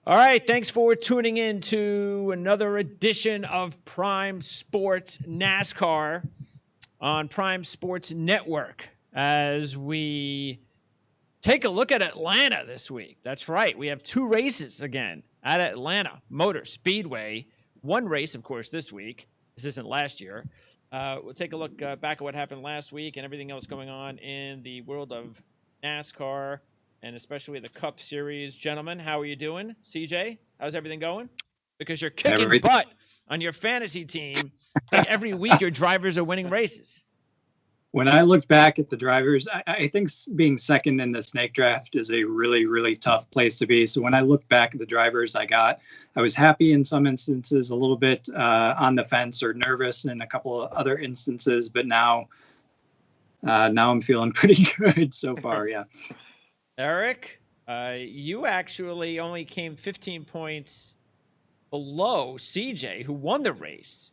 All right, thanks for tuning in to another edition of Prime Sports NASCAR on Prime Sports Network as we take a look at Atlanta this week. That's right, we have two races again at Atlanta Motor Speedway. One race, of course, this week. This isn't last year. We'll take a look back at what happened last week and everything else going on in the world of NASCAR and especially the Cup Series. Gentlemen, how are you doing? CJ, how's everything going? Because you're kicking butt on your fantasy team. Like every week your drivers are winning races. When I look back at the drivers, I think being second in the snake draft is a really, really tough place to be. So when I look back at the drivers I was happy in some instances, a little bit on the fence or nervous in a couple of other instances. But now I'm feeling pretty good so far. Yeah. Eric, you actually only came 15 points below CJ, who won the race.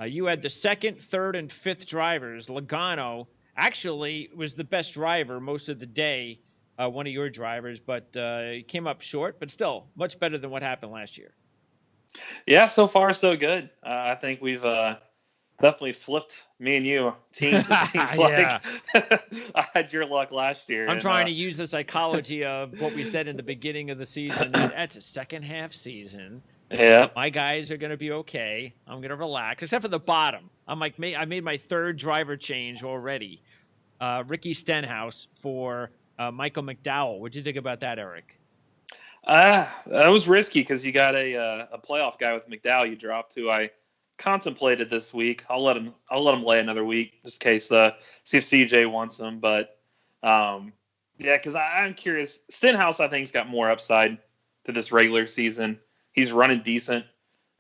You had the second, third, and fifth drivers. Logano actually was the best driver most of the day, one of your drivers, but he came up short, but still much better than what happened last year. Yeah, so far so good. I think we've definitely flipped me and you teams, it seems like. I had your luck last year. I'm trying to use the psychology of what we said in the beginning of the season. That's a second half season. Yeah, my guys are going to be okay. I'm going to relax, except for the bottom. I made my third driver change already. Ricky Stenhouse for Michael McDowell. What'd you think about that, Eric? That was risky because you got a playoff guy with McDowell you dropped, who I contemplated this week. I'll let him lay another week just in case see if CJ wants him. But yeah, because I'm curious. Stenhouse I think's got more upside to this regular season. He's running decent.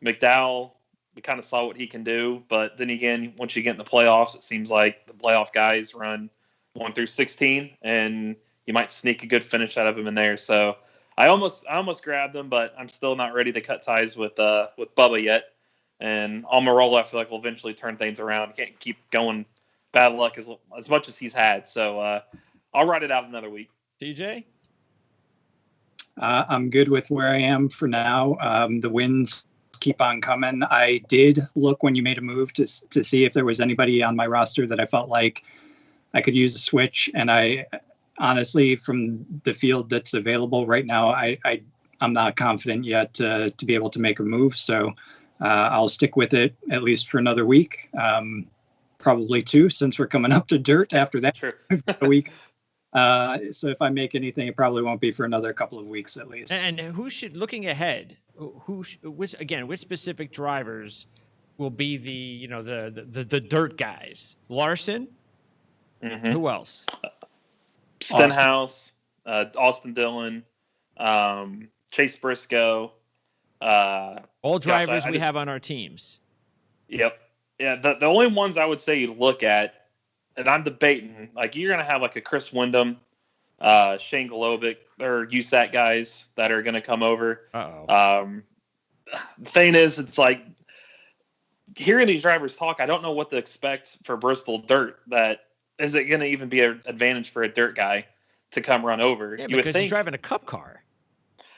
McDowell, we kind of saw what he can do. But then again, once you get in the playoffs, it seems like the playoff guys run 1 through 16, and you might sneak a good finish out of him in there. So I almost grabbed him, but I'm still not ready to cut ties with Bubba yet. And Almirola, I feel like, will eventually turn things around. Can't keep going bad luck as much as he's had. So I'll ride it out another week. TJ? I'm good with where I am for now. The wins keep on coming. I did look when you made a move to see if there was anybody on my roster that I felt like I could use a switch. And I honestly, from the field that's available right now, I'm not confident yet to be able to make a move. So I'll stick with it at least for another week, probably 2, since we're coming up to dirt after that. Sure. A week. So if I make anything, it probably won't be for another couple of weeks at least. And looking ahead, which specific drivers will be the dirt guys? Larson? Mm-hmm. Who else? Stenhouse, Austin Dillon, Chase Briscoe. All drivers we have on our teams. Yep. Yeah, the only ones I would say you look at, and I'm debating, like you're going to have like a Chris Windom, Shane Golobic, or USAC guys that are going to come over. Uh-oh. The thing is, it's like hearing these drivers talk, I don't know what to expect for Bristol dirt. That is it going to even be an advantage for a dirt guy to come run over? Yeah, because he's driving a cup car.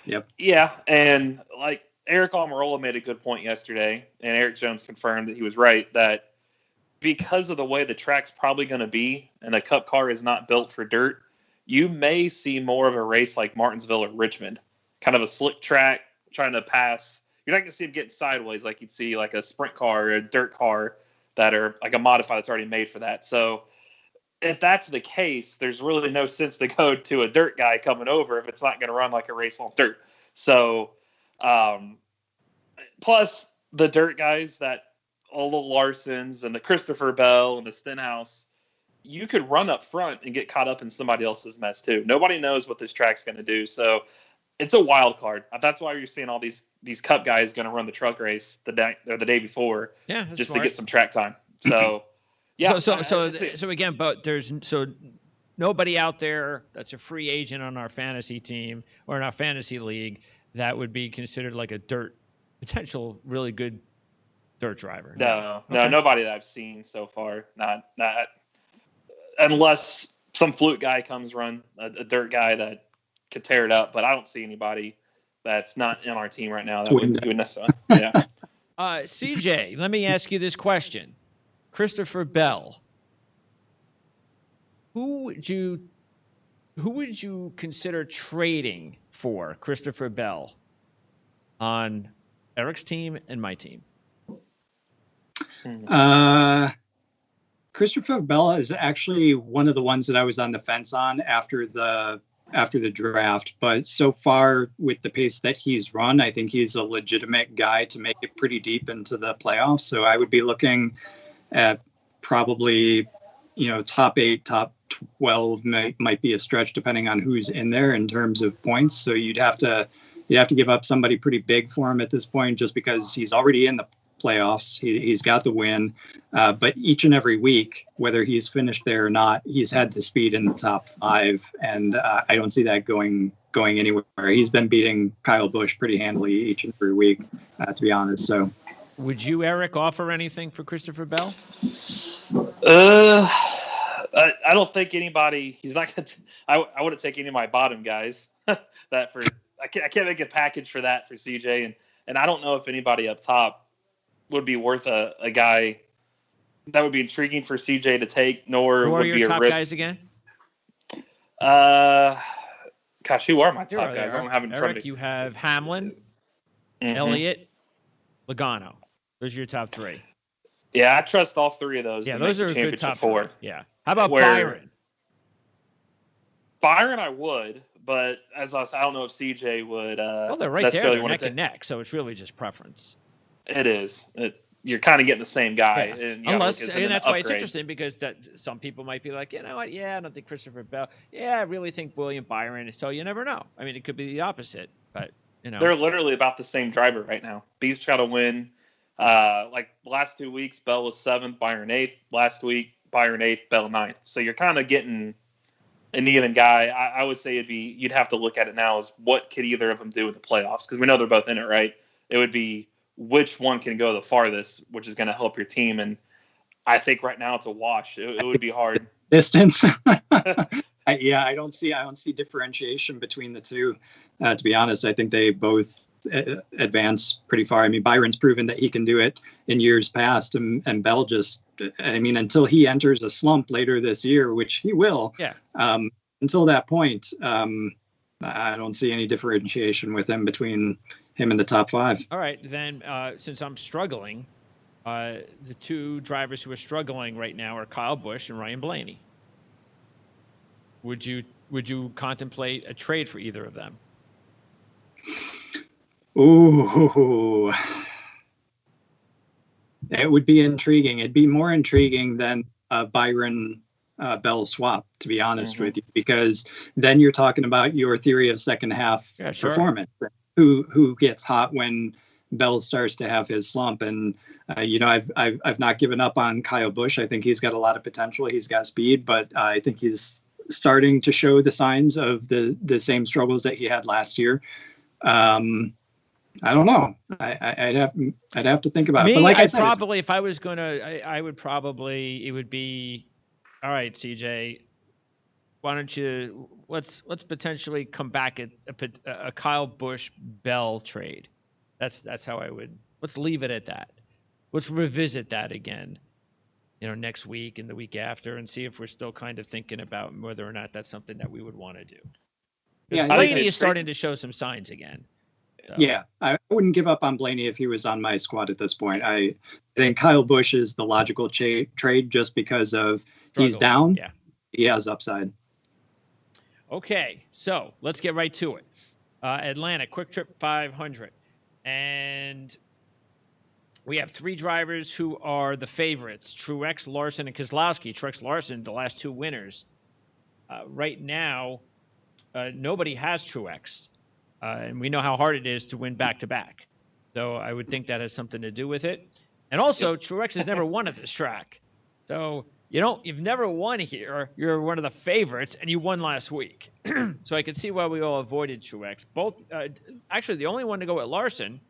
Yep. Yeah, and like Eric Almirola made a good point yesterday, and Eric Jones confirmed that he was right, that because of the way the track's probably going to be, and a cup car is not built for dirt, you may see more of a race like Martinsville or Richmond, kind of a slick track trying to pass. You're not going to see them getting sideways like you'd see like a sprint car or a dirt car that are like a modified that's already made for that. So if that's the case, there's really no sense to go to a dirt guy coming over if it's not going to run like a race on dirt. So plus the dirt guys, that all the Larsons and the Christopher Bell and the Stenhouse, you could run up front and get caught up in somebody else's mess too. Nobody knows what this track's going to do. So it's a wild card. That's why you're seeing all these cup guys going to run the truck race the day before, just to get some track time. So yeah. So again, but there's nobody out there that's a free agent on our fantasy team or in our fantasy league that would be considered like a potential really good dirt driver. No, nobody that I've seen so far. Not unless some fluke guy comes run a dirt guy that could tear it up. But I don't see anybody that's not in our team right now that you would necessarily. Yeah. CJ, let me ask you this question. Christopher Bell. Who would you consider trading for Christopher Bell on Eric's team and my team? Christopher Bell is actually one of the ones that I was on the fence on after the draft, but so far with the pace that he's run, I think he's a legitimate guy to make it pretty deep into the playoffs. So I would be looking at probably, top 8, top 12 might be a stretch depending on who's in there in terms of points. So you'd have to give up somebody pretty big for him at this point, just because he's already in the playoffs. He's got the win, but each and every week, whether he's finished there or not, he's had the speed in the top 5, and I don't see that going anywhere. He's been beating Kyle Busch pretty handily each and every week, to be honest. So, would you, Eric, offer anything for Christopher Bell? I don't think anybody. He's not going to. I wouldn't take any of my bottom guys. That for I can't make a package for that for CJ, and I don't know if anybody up top would be worth a guy that would be intriguing for CJ to take, nor who would are your be a top risk. guys again? Gosh, who are my top guys? I don't have it in front of me. You have Hamlin, Elliott, Logano. Those are your top 3. Yeah, I trust all 3 of those. Yeah, those are a good top 4. 3. Yeah. How about Byron? Byron, I would, but as I don't know if CJ would. Well, they're right there. They're neck and neck, so it's really just preference. It is. You're kind of getting the same guy. Yeah. And that's why it's interesting, because some people might be like, you know what? Yeah, I don't think Christopher Bell. Yeah, I really think William Byron. So you never know. I mean, it could be the opposite, but they're literally about the same driver right now. B's trying to win. Like the last 2 weeks, Bell was 7th, Byron 8th. Last week, Byron 8th, Bell 9th. So you're kind of getting an even guy. I would say you'd have to look at it now as what could either of them do in the playoffs, because we know they're both in it, right? It would be which one can go the farthest, which is going to help your team. And I think right now it's a wash. It would be hard. Distance. Yeah, I don't see differentiation between the two. To be honest, I think they both advance pretty far. I mean, Byron's proven that he can do it in years past, and Bell just, until he enters a slump later this year, which he will. Yeah. Until that point, I don't see any differentiation with him between him and the top 5. All right, then since I'm struggling, the 2 drivers who are struggling right now are Kyle Busch and Ryan Blaney. Would you contemplate a trade for either of them? Ooh, it would be intriguing. It'd be more intriguing than a Byron Bell swap, to be honest with you, because then you're talking about your theory of second half performance. Who gets hot when Bell starts to have his slump? And I've not given up on Kyle Busch. I think he's got a lot of potential. He's got speed, but I think he's starting to show the signs of the same struggles that he had last year. I don't know. I'd have to think about it. But like I said, probably, if I was going to, I would probably, it would be, all right, CJ, why don't you, let's potentially come back at a Kyle Busch Bell trade. That's how I would, let's leave it at that. Let's revisit that again, next week and the week after, and see if we're still kind of thinking about whether or not that's something that we would want to do. Yeah, Blaney is starting to show some signs again. So. Yeah, I wouldn't give up on Blaney if he was on my squad at this point. I think Kyle Busch is the logical trade just because of he's down. Yeah. He has upside. Okay, so let's get right to it. Atlanta, QuikTrip 500. And we have 3 drivers who are the favorites, Truex, Larson, and Keselowski. Truex, Larson, the last 2 winners. Right now, nobody has Truex. And we know how hard it is to win back-to-back. So I would think that has something to do with it. And also, Truex has never won at this track. So, you've never won here. You're one of the favorites, and you won last week. So I could see why we all avoided Truex. Actually, the only one to go at Larson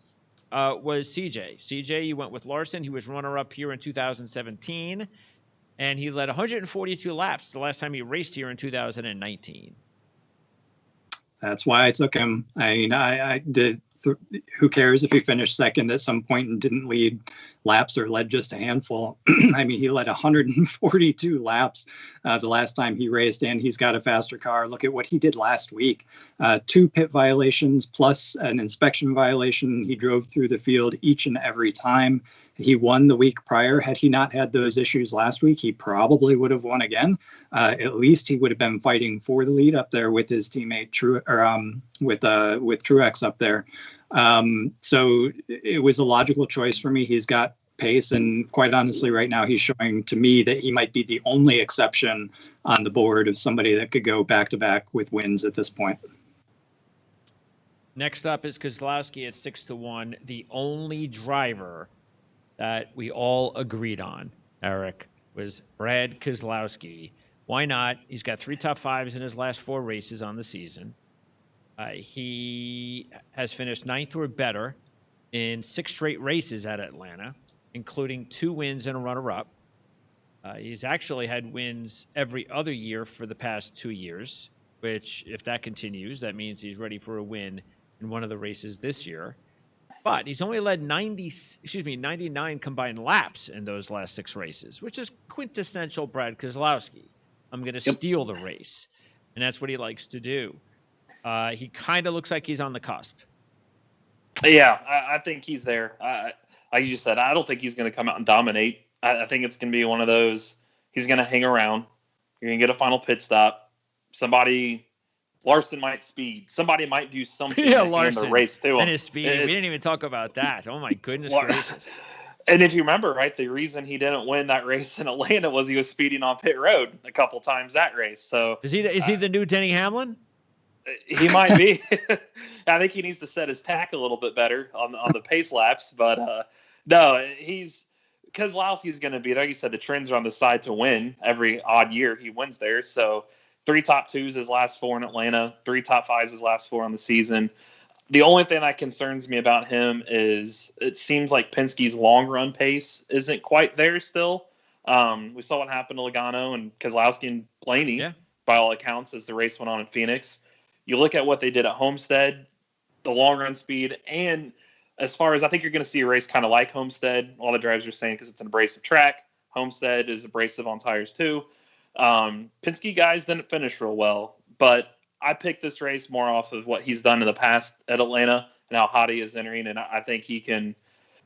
was CJ. CJ, you went with Larson. He was runner-up here in 2017, and he led 142 laps the last time he raced here in 2019. That's why I took him. I mean, I did. Who cares if he finished second at some point and didn't lead laps or led just a handful? I mean, he led 142 laps the last time he raced, and he's got a faster car. Look at what he did last week. 2 pit violations plus an inspection violation. He drove through the field each and every time. He won the week prior. Had he not had those issues last week, he probably would have won again. At least he would have been fighting for the lead up there with his teammate with Truex up there. So it was a logical choice for me. He's got pace, and quite honestly, right now he's showing to me that he might be the only exception on the board of somebody that could go back to back with wins at this point. Next up is Keselowski at 6-1, the only driver that we all agreed on, Eric, was Brad Keselowski. Why not? He's got 3 top 5s in his last 4 races on the season. He has finished 9th or better in 6 straight races at Atlanta, including 2 wins and a runner-up. He's actually had wins every other year for the past 2 years, which, if that continues, that means he's ready for a win in one of the races this year. But he's only led 99 combined laps in those last 6 races, which is quintessential Brad Keselowski. I'm going to steal the race, and that's what he likes to do. He kind of looks like he's on the cusp. Yeah, I think he's there. Like you just said, I don't think he's going to come out and dominate. I think it's going to be one of those, he's going to hang around. You're going to get a final pit stop. Larson might speed. Somebody might do something to hand the race to him. And his speed. We didn't even talk about that. Oh, my goodness gracious. And if you remember, right, the reason he didn't win that race in Atlanta was he was speeding on pit road a couple times that race. So is he the new Denny Hamlin? He might be. I think he needs to set his tack a little bit better on the pace laps. But no, Keselowski's going to be there. Like you said, the trends are on the side to win. Every odd year he wins there. So 3 top 2s his last 4 in Atlanta, 3 top 5s his last 4 on the season. The only thing that concerns me about him is it seems like Penske's long run pace isn't quite there still. We saw what happened to Logano and Keselowski and Blaney, by all accounts, as the race went on in Phoenix. You look at what they did at Homestead, the long run speed, and as far as I think you're going to see a race kind of like Homestead, all the drivers are saying, because it's an abrasive track. Homestead is abrasive on tires too. Penske guys didn't finish real well, but I picked this race more off of what he's done in the past at Atlanta and how hot he is entering, and I think he can.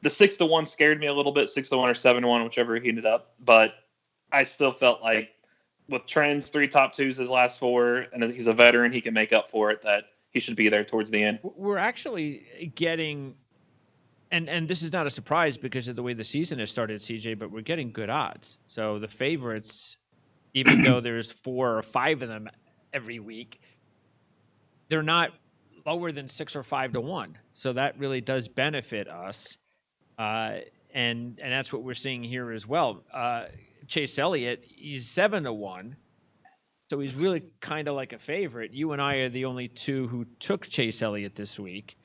The 6-1 scared me a little bit, 6-1 or 7-1, whichever he ended up, but I still felt like with trends, 3 top 2s his last 4, and he's a veteran, he can make up for it, that he should be there towards the end. We're actually getting, and this is not a surprise because of the way the season has started, CJ, but we're getting good odds. So the favorites, even though there's 4 or 5 of them every week, they're not lower than 6 or 5-1. So that really does benefit us. And that's what we're seeing here as well. Chase Elliott, he's 7-1. So he's really kind of like a favorite. You and I are the only 2 who took Chase Elliott this week.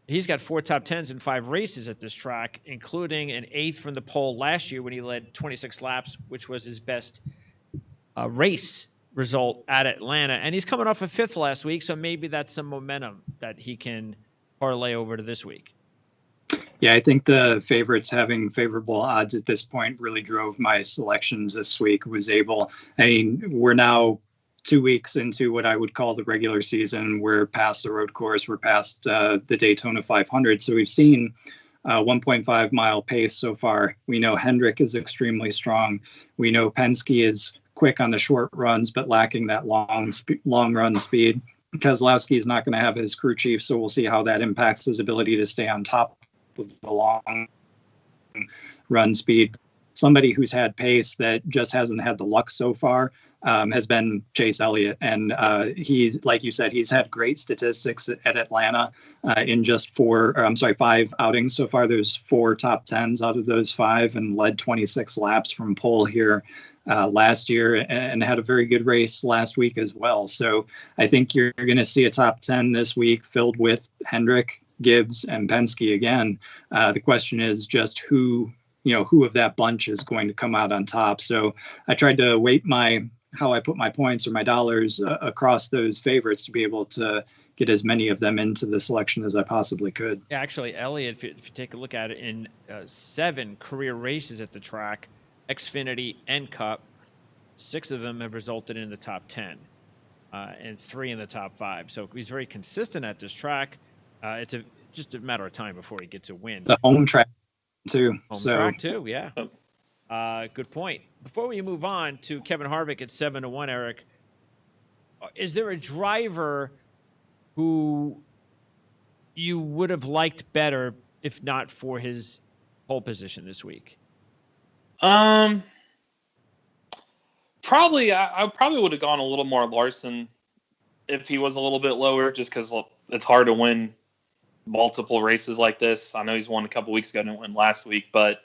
He's got 4 top 10s in 5 races at this track, including an 8th from the pole last year when he led 26 laps, which was his best race result at Atlanta. And he's coming off a 5th last week, so maybe that's some momentum that he can parlay over to this week. Yeah, I think the favorites having favorable odds at this point really drove my selections this week. We're now 2 weeks into what I would call the regular season. We're past the road course. We're past the Daytona 500. So we've seen 1.5 mile pace so far. We know Hendrick is extremely strong. We know Penske is quick on the short runs, but lacking that long run speed. Keselowski is not going to have his crew chief, so we'll see how that impacts his ability to stay on top of the long run speed. Somebody who's had pace that just hasn't had the luck so far has been Chase Elliott. And he's, like you said, he's had great statistics at Atlanta in just 5 outings so far. There's 4 top 10s out of those 5 and led 26 laps from pole here last year and had a very good race last week as well. So I think you're going to see a top 10 this week filled with Hendrick, Gibbs, and Penske again. The question is just who of that bunch is going to come out on top. So I tried to weight my how I put my points or my dollars across those favorites to be able to get as many of them into the selection as I possibly could. Yeah, actually, Elliott, if you take a look at it, in 7 career races at the track, Xfinity and Cup, 6 of them have resulted in the top 10, and 3 in the top 5. So he's very consistent at this track. It's just a matter of time before he gets a win. The home track too. Track too, yeah. Good point. Before we move on to Kevin Harvick at 7-1, Eric, is there a driver who you would have liked better if not for his pole position this week? Probably, I probably would have gone a little more Larson if he was a little bit lower, just because it's hard to win multiple races like this. I know he's won a couple weeks ago and didn't win last week, but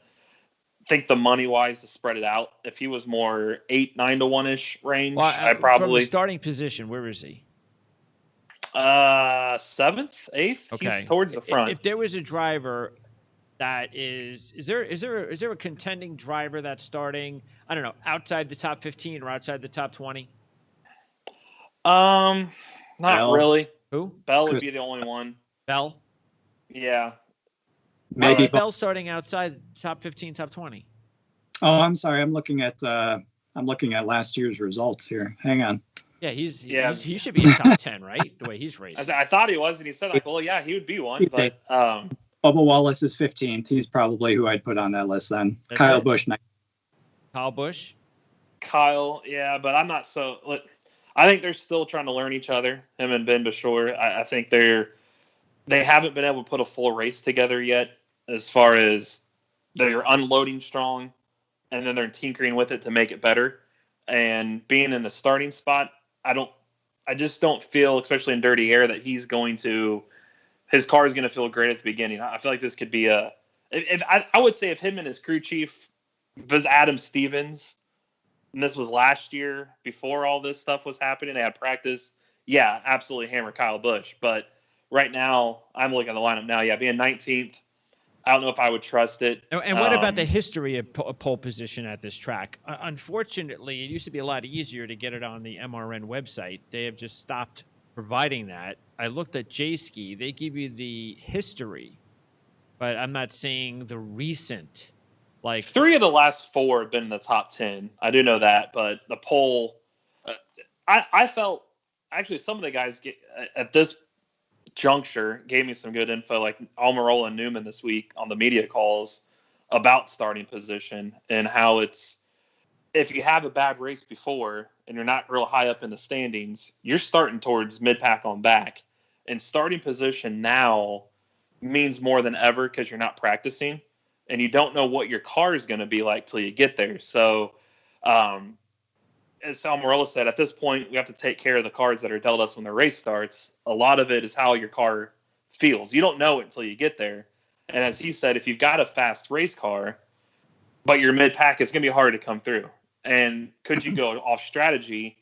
I think the money wise to spread it out, if he was more 8-9 to 1 ish range, I probably from the starting position. Where is he? 7th, 8th. Okay, he's towards the front. If there was a driver that is there a contending driver that's starting, I don't know, outside the top 15 or outside the top 20? Not Bell. really. Who? Bell would be the only one. Bell? Yeah. Maybe Bell starting outside top 15, top 20. Oh, I'm sorry. I'm looking at last year's results here. Hang on. Yeah, he should be in top 10, right? The way he's racing. I thought he was, and he said, like, well, yeah, he would be one, but Bubba Wallace is 15th. He's probably who I'd put on that list then. That's Kyle it. Busch. Kyle Busch? Kyle, yeah, but I'm not so. I think they're still trying to learn each other, him and Ben Beshore. I think they haven't been able to put a full race together yet, as far as they're unloading strong, and then they're tinkering with it to make it better. And being in the starting spot, I just don't feel, especially in dirty air, that his car is going to feel great at the beginning. I feel like this could be I would say if him and his crew chief was Adam Stevens, and this was last year before all this stuff was happening, they had practice, yeah, absolutely hammer Kyle Busch. But right now, I'm looking at the lineup now, yeah, being 19th, I don't know if I would trust it. And what about the history of pole position at this track? Unfortunately, it used to be a lot easier to get it on the MRN website. They have just stopped providing that. I looked at J-Ski. They give you the history, but I'm not seeing the recent. Like 3 of the last 4 have been in the top 10. I do know that, but the poll, I felt actually some of the guys at this juncture gave me some good info, like Almirola and Newman this week on the media calls about starting position and how it's, if you have a bad race before and you're not real high up in the standings, you're starting towards mid-pack on back. And starting position now means more than ever because you're not practicing and you don't know what your car is going to be like till you get there. So, as Almirola said, at this point, we have to take care of the cards that are dealt us when the race starts. A lot of it is how your car feels. You don't know it until you get there. And as he said, if you've got a fast race car, but you're mid-pack, it's going to be hard to come through. And could you go off strategy?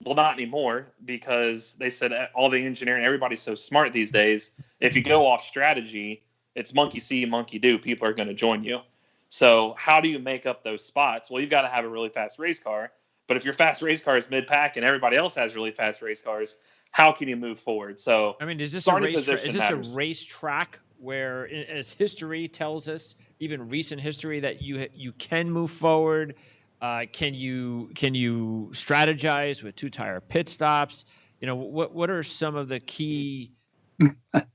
Well, not anymore, because they said all the engineering, everybody's so smart these days. If you go off strategy, it's monkey see, monkey do. People are going to join you. So how do you make up those spots? Well, you've got to have a really fast race car. But if your fast race car is mid-pack and everybody else has really fast race cars, how can you move forward? So, I mean, is this a racetrack where, as history tells us, even recent history, that you can move forward? Can you strategize with 2-tire pit stops? You know, what are some of the key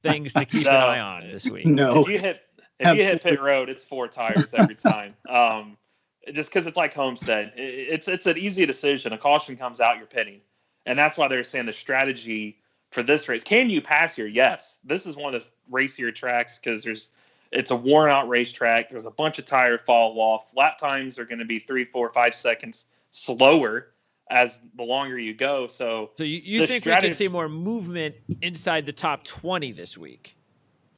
things to keep an eye on this week? No. If you hit pit road, it's 4 tires every time. Just because it's like Homestead. It's an easy decision. A caution comes out, you're pitting. And that's why they're saying the strategy for this race. Can you pass here? Yes. This is one of the racier tracks because it's a worn-out racetrack. There's a bunch of tire fall off. Lap times are going to be 3, 4, 5 seconds slower as the longer you go. So you think we can see more movement inside the top 20 this week?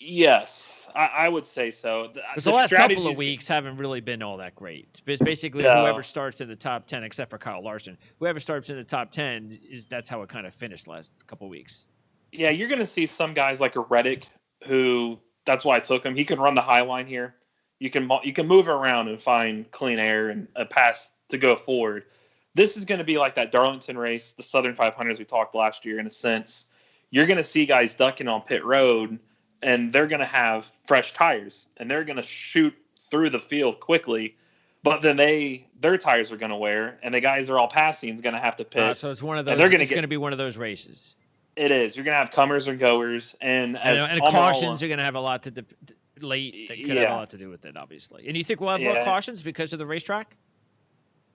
Yes, I would say so. Because the last couple of weeks haven't really been all that great. It's basically whoever starts in the top 10, except for Kyle Larson, whoever starts in the top 10 that's how it kind of finished last couple of weeks. Yeah, you're going to see some guys like a Reddick, who that's why I took him. He can run the high line here. You can move around and find clean air and a pass to go forward. this is going to be like that Darlington race, the Southern 500s we talked last year. In a sense, you're going to see guys ducking on pit road, and they're going to have fresh tires, and they're going to shoot through the field quickly. But then their tires are going to wear, and the guys they're all passing is going to have to pit. So it's one of those. It's going to be one of those races. It is. You're going to have comers or goers, and cautions are going to have a lot to late. That could have a lot to do with it, obviously. And you think we'll have more cautions because of the racetrack?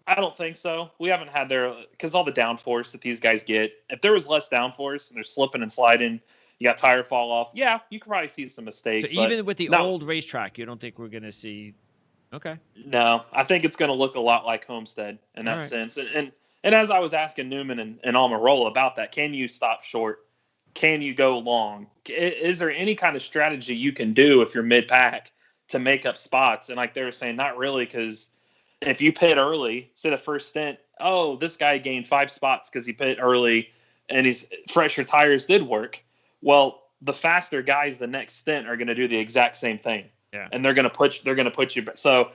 I don't think so. We haven't had because all the downforce that these guys get. If there was less downforce and they're slipping and sliding, you got tire fall off. Yeah, you could probably see some mistakes. So even with the old racetrack, you don't think we're going to see? Okay. No, I think it's going to look a lot like Homestead in that sense. And as I was asking Newman and Almirola about that, can you stop short? Can you go long? Is there any kind of strategy you can do if you're mid-pack to make up spots? And like they were saying, not really, because if you pit early, say the first stint, this guy gained 5 spots because he pit early and his fresher tires did work. Well, the faster guys the next stint are going to do the exact same thing. Yeah. And they're going to put you. So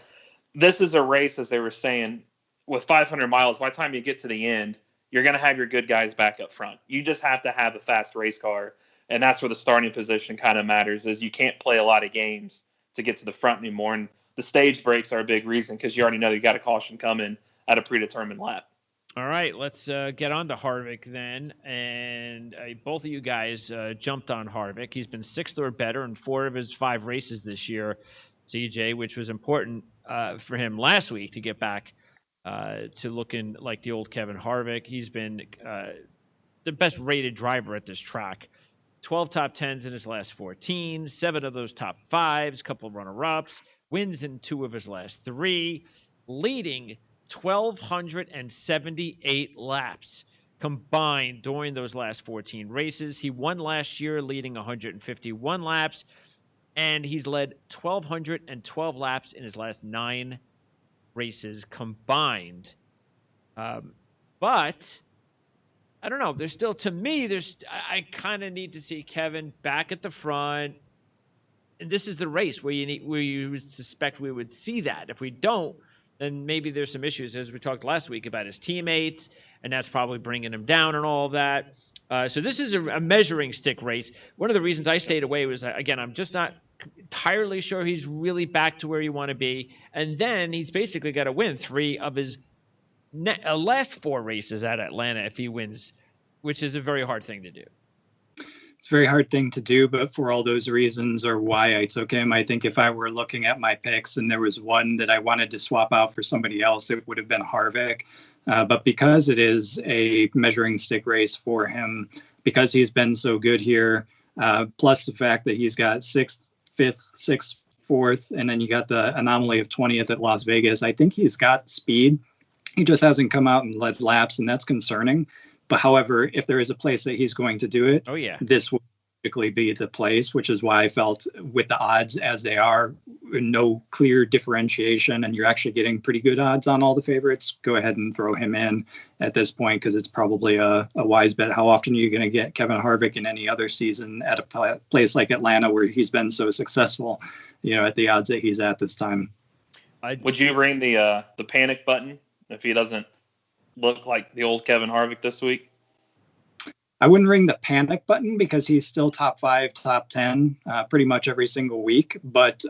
this is a race, as they were saying, with 500 miles, by the time you get to the end, you're going to have your good guys back up front. You just have to have a fast race car, and that's where the starting position kind of matters, is you can't play a lot of games to get to the front anymore. And the stage breaks are a big reason because you already know you got a caution coming at a predetermined lap. All right, let's get on to Harvick then. And both of you guys jumped on Harvick. He's been 6th or better in 4 of his 5 races this year, CJ, which was important for him last week to get back to looking like the old Kevin Harvick. He's been the best rated driver at this track. 12 top 10s in his last 14, 7 of those top 5s, a couple of runner-ups, wins in 2 of his last 3, leading 1,278 laps combined during those last 14 races. He won last year, leading 151 laps, and he's led 1,212 laps in his last 9 races combined. But I don't know. There's still, to me, I kind of need to see Kevin back at the front. And this is the race where you would suspect we would see that. If we don't, then maybe there's some issues, as we talked last week about his teammates, and that's probably bringing him down and all of that. So this is a measuring stick race. One of the reasons I stayed away was, again, I'm just not entirely sure he's really back to where you want to be. And then he's basically got to win 3 of his last 4 races at Atlanta if he wins, which is a very hard thing to do. It's a very hard thing to do, but for all those reasons are why I took him. I think if I were looking at my picks and there was one that I wanted to swap out for somebody else, it would have been Harvick. But because it is a measuring stick race for him, because he's been so good here, plus the fact that he's got 6th, 5th, 6th, 4th, and then you got the anomaly of 20th at Las Vegas, I think he's got speed. He just hasn't come out and led laps, and that's concerning. But however, if there is a place that he's going to do it, this will typically be the place, which is why I felt with the odds as they are, no clear differentiation, and you're actually getting pretty good odds on all the favorites, go ahead and throw him in at this point, because it's probably a wise bet. How often are you going to get Kevin Harvick in any other season at a place like Atlanta where he's been so successful, at the odds that he's at this time? Would you ring the panic button if he doesn't look like the old Kevin Harvick this week? I wouldn't ring the panic button because he's still top 5, top 10, pretty much every single week. But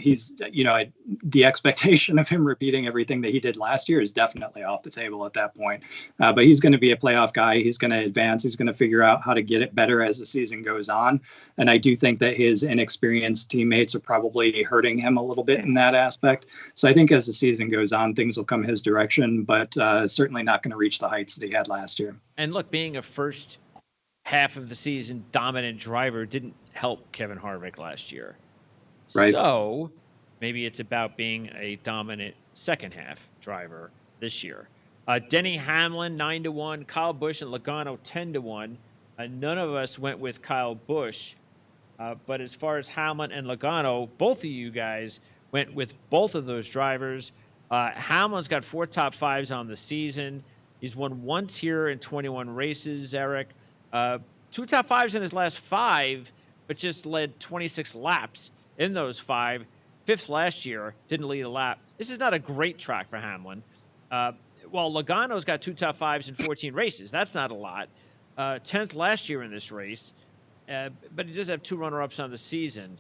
he's, the expectation of him repeating everything that he did last year is definitely off the table at that point. But he's going to be a playoff guy. He's going to advance. He's going to figure out how to get it better as the season goes on. And I do think that his inexperienced teammates are probably hurting him a little bit in that aspect. So I think as the season goes on, things will come his direction, but certainly not going to reach the heights that he had last year. And look, being a first half of the season dominant driver didn't help Kevin Harvick last year. Right. So maybe it's about being a dominant second half driver this year. Denny Hamlin 9-1, Kyle Busch and Logano 10-1. None of us went with Kyle Busch, but as far as Hamlin and Logano, both of you guys went with both of those drivers. Hamlin's got 4 top 5s on the season. He's won once here in 21 races, Eric. 2 top 5s in his last 5, but just led 26 laps in those 5. 5th last year, didn't lead a lap. This is not a great track for Hamlin. Well, while Logano's got 2 top 5s in 14 races, that's not a lot. 10th last year in this race, but he does have 2 runner-ups on the season,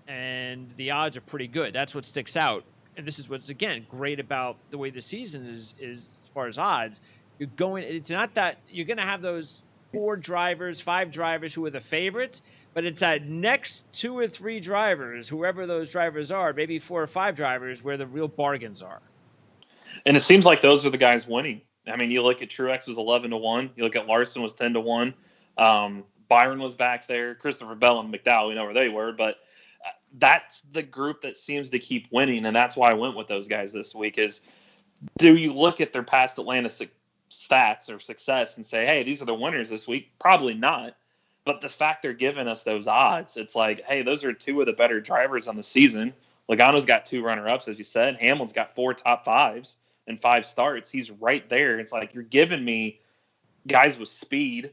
and the odds are pretty good. That's what sticks out. And this is what's, again, great about the way the season is as far as odds. It's not that you're going to have those 4 drivers, 5 drivers who are the favorites, but it's that next 2 or 3 drivers, whoever those drivers are, maybe 4 or 5 drivers, where the real bargains are. And it seems like those are the guys winning. I mean, you look at Truex was 11-1. You look at Larson was 10-1. Byron was back there. Christopher Bell and McDowell, we know where they were, but that's the group that seems to keep winning, and that's why I went with those guys this week. Is do you look at their past Atlanta stats or success and say, hey, these are the winners this week? Probably not. But the fact they're giving us those odds, it's like, hey, those are 2 of the better drivers on the season. Logano's got 2 runner-ups, as you said. Hamlin's got 4 top 5s and 5 starts. He's right there. It's like you're giving me guys with speed.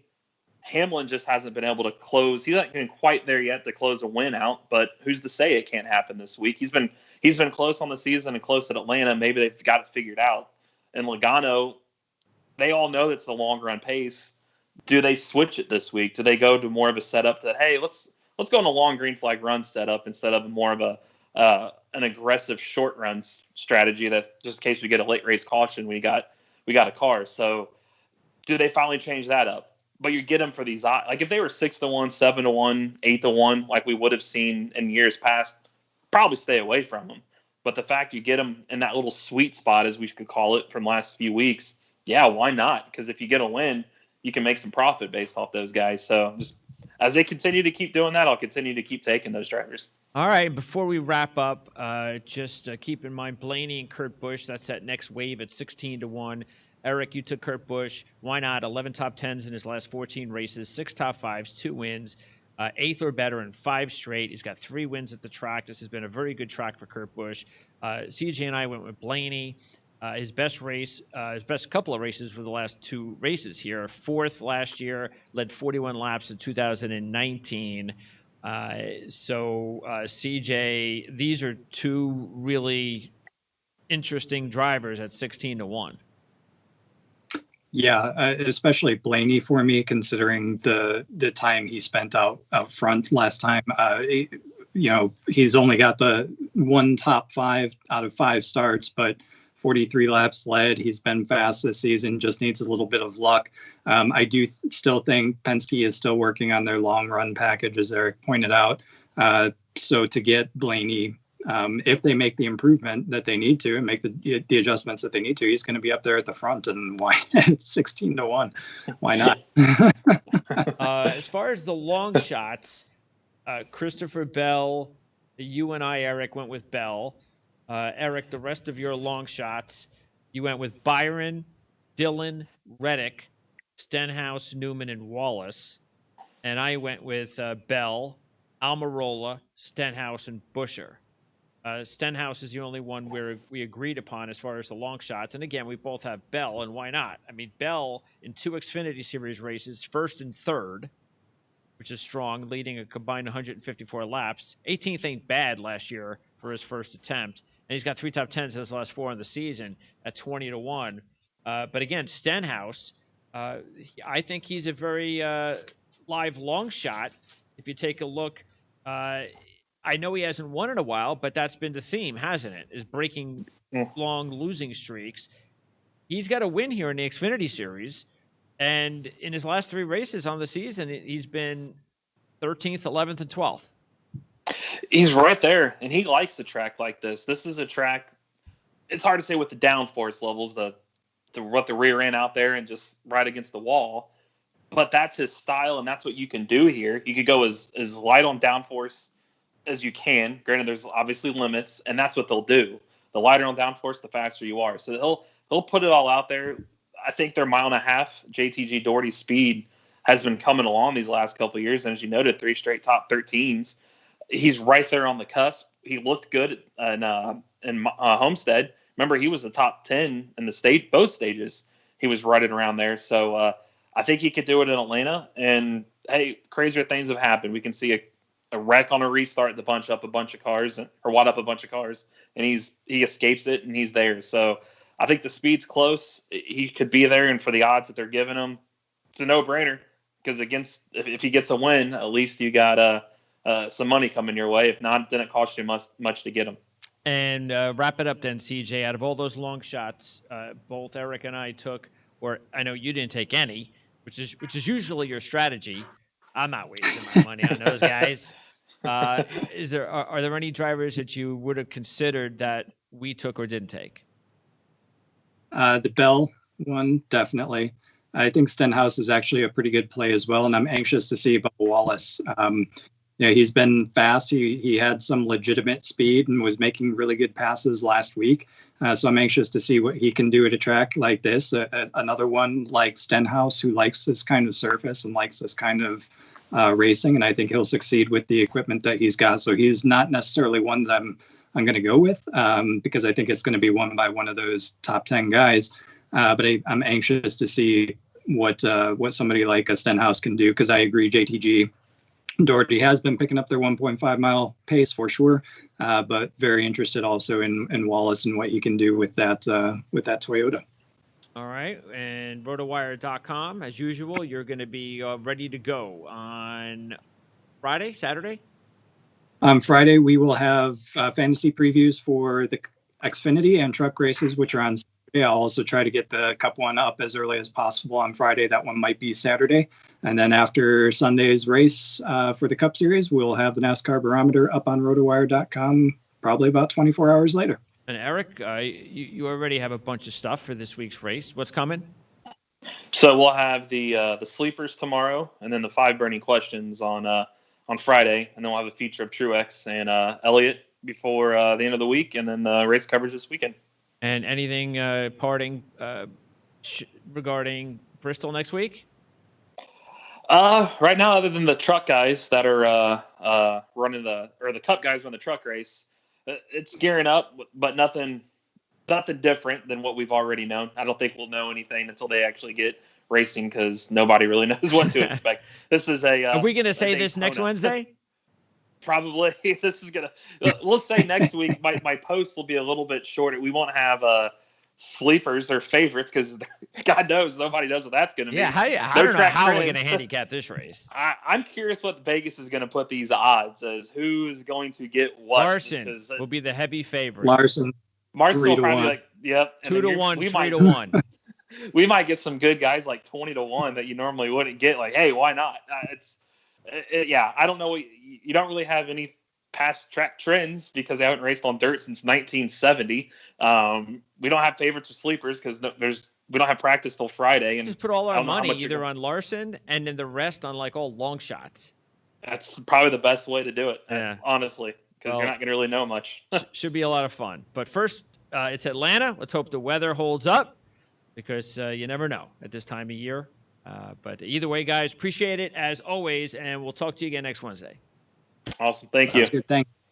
Hamlin just hasn't been able to close. He's not even quite there yet to close a win out, but who's to say it can't happen this week? He's been close on the season and close at Atlanta. Maybe they've got it figured out. And Logano, they all know it's the long run pace. Do they switch it this week? Do they go to more of a setup that, hey, let's go on a long green flag run setup instead of more of an aggressive short run strategy that just in case we get a late race caution, we got a car. So do they finally change that up? But you get them for these odds. Like if they were 6-1, 7-1, 8-1, like we would have seen in years past, probably stay away from them. But the fact you get them in that little sweet spot, as we could call it, from last few weeks, yeah, why not? Because if you get a win, you can make some profit based off those guys. So just as they continue to keep doing that, I'll continue to keep taking those drivers. All right, before we wrap up, just keep in mind Blaney and Kurt Busch. That's that next wave at 16-1. Eric, you took Kurt Busch. Why not? 11 top 10s in his last 14 races, 6 top 5s, 2 wins, 8th or better in 5 straight. He's got 3 wins at the track. This has been a very good track for Kurt Busch. CJ and I went with Blaney. His best couple of races were the last 2 races here. 4th last year, led 41 laps in 2019. CJ, these are 2 really interesting drivers at 16-1. Yeah, especially Blaney for me, considering the time he spent out front last time. He's only got the 1 top 5 out of 5 starts, but 43 laps led. He's been fast this season, just needs a little bit of luck. I do still think Penske is still working on their long run package, as Eric pointed out. So to get Blaney, if they make the improvement that they need to and make the adjustments that they need to, he's going to be up there at the front. And why 16-1? Why not? As far as the long shots, Christopher Bell, you and I, Eric, went with Bell. Eric, the rest of your long shots, you went with Byron, Dillon, Reddick, Stenhouse, Newman, and Wallace. And I went with Bell, Almirola, Stenhouse, and Buescher. Stenhouse is the only one where we agreed upon as far as the long shots. And again, we both have Bell, and why not? I mean, Bell in 2 Xfinity Series races, 1st and 3rd, which is strong, leading a combined 154 laps. 18th ain't bad last year for his first attempt. And he's got 3 top 10s in his last 4 in the season at 20-1. But again, Stenhouse, I think he's a very live long shot. If you take a look, I know he hasn't won in a while, but that's been the theme, hasn't it? Is breaking long losing streaks. He's got a win here in the Xfinity Series. And in his last 3 races on the season, he's been 13th, 11th, and 12th. He's right there, and he likes a track like this. This is a track, it's hard to say with the downforce levels, what the rear end out there and just right against the wall. But that's his style, and that's what you can do here. You could go as light on downforce as you can. Granted, there's obviously limits, and that's what they'll do. The lighter on downforce, the faster you are. So he'll put it all out there. I think their 1.5 mile, JTG Doherty's speed has been coming along these last couple of years, and as you noted, 3 straight top 13s. He's right there on the cusp. He looked good in Homestead. Remember, he was the top 10 in the state, both stages. He was running around there. So I think he could do it in Atlanta. And hey, crazier things have happened. We can see a wreck on a restart that bunch up a bunch of cars or wad up a bunch of cars, and he escapes it and he's there. So I think the speed's close. He could be there, and for the odds that they're giving him, it's a no-brainer. Because if he gets a win, at least you got some money coming your way. If not, it didn't cost you much to get him. And wrap it up then, CJ. Out of all those long shots, both Eric and I took, or I know you didn't take any, which is usually your strategy. I'm not wasting my money on those guys. Are there any drivers that you would have considered that we took or didn't take? The Bell one, definitely. I think Stenhouse is actually a pretty good play as well, and I'm anxious to see Bubba Wallace. He's been fast. He had some legitimate speed and was making really good passes last week. So I'm anxious to see what he can do at a track like this. Another one like Stenhouse, who likes this kind of surface and likes this kind of racing, and I think he'll succeed with the equipment that he's got. So he's not necessarily one that I'm going to go with because I think it's going to be won by one of those top 10 guys. But I'm anxious to see what somebody like a Stenhouse can do, because I agree, JTG Doherty has been picking up their 1.5 mile pace for sure, but very interested also in Wallace and what he can do with that Toyota. All right, and rotowire.com, as usual, you're going to be ready to go on Friday, Saturday? On Friday, we will have fantasy previews for the Xfinity and truck races, which are on Saturday. I'll also try to get the Cup one up as early as possible on Friday. That one might be Saturday. And then after Sunday's race for the Cup Series, we'll have the NASCAR barometer up on rotowire.com probably about 24 hours later. And Eric, you already have a bunch of stuff for this week's race. What's coming? So we'll have the sleepers tomorrow, and then the 5 burning questions on Friday, and then we'll have a feature of Truex and Elliott before the end of the week, and then the race coverage this weekend. And anything parting regarding Bristol next week? Right now, other than the truck guys that are running the Cup guys run the truck race, it's gearing up, but nothing different than what we've already known. I don't think we'll know anything until they actually get racing, because nobody really knows what to expect. This is Are we going to say this next Wednesday? Probably. This is going to – we'll say next week. My post will be a little bit shorter. We won't have sleepers or favorites, because God knows nobody knows what that's going to be. Yeah, I don't know how we're going to handicap this race. I'm curious what Vegas is going to put these odds as, who's going to get what. Larson will be the heavy favorite. Marson will probably be like, yep. 2 to 1, 3 to 1. We might get some good guys like 20 to 1 that you normally wouldn't get. Like, hey, why not? Yeah, I don't know. You don't really have any past track trends because they haven't raced on dirt since 1970. We don't have favorites or sleepers because we don't have practice till Friday. And just put all our money either on Larson and then the rest on like all long shots. That's probably the best way to do it, honestly, because you're not going to really know much. Should be a lot of fun. But first, it's Atlanta. Let's hope the weather holds up, because you never know at this time of year. But either way, guys, appreciate it as always, and we'll talk to you again next Wednesday. Awesome. Thank you. Thanks.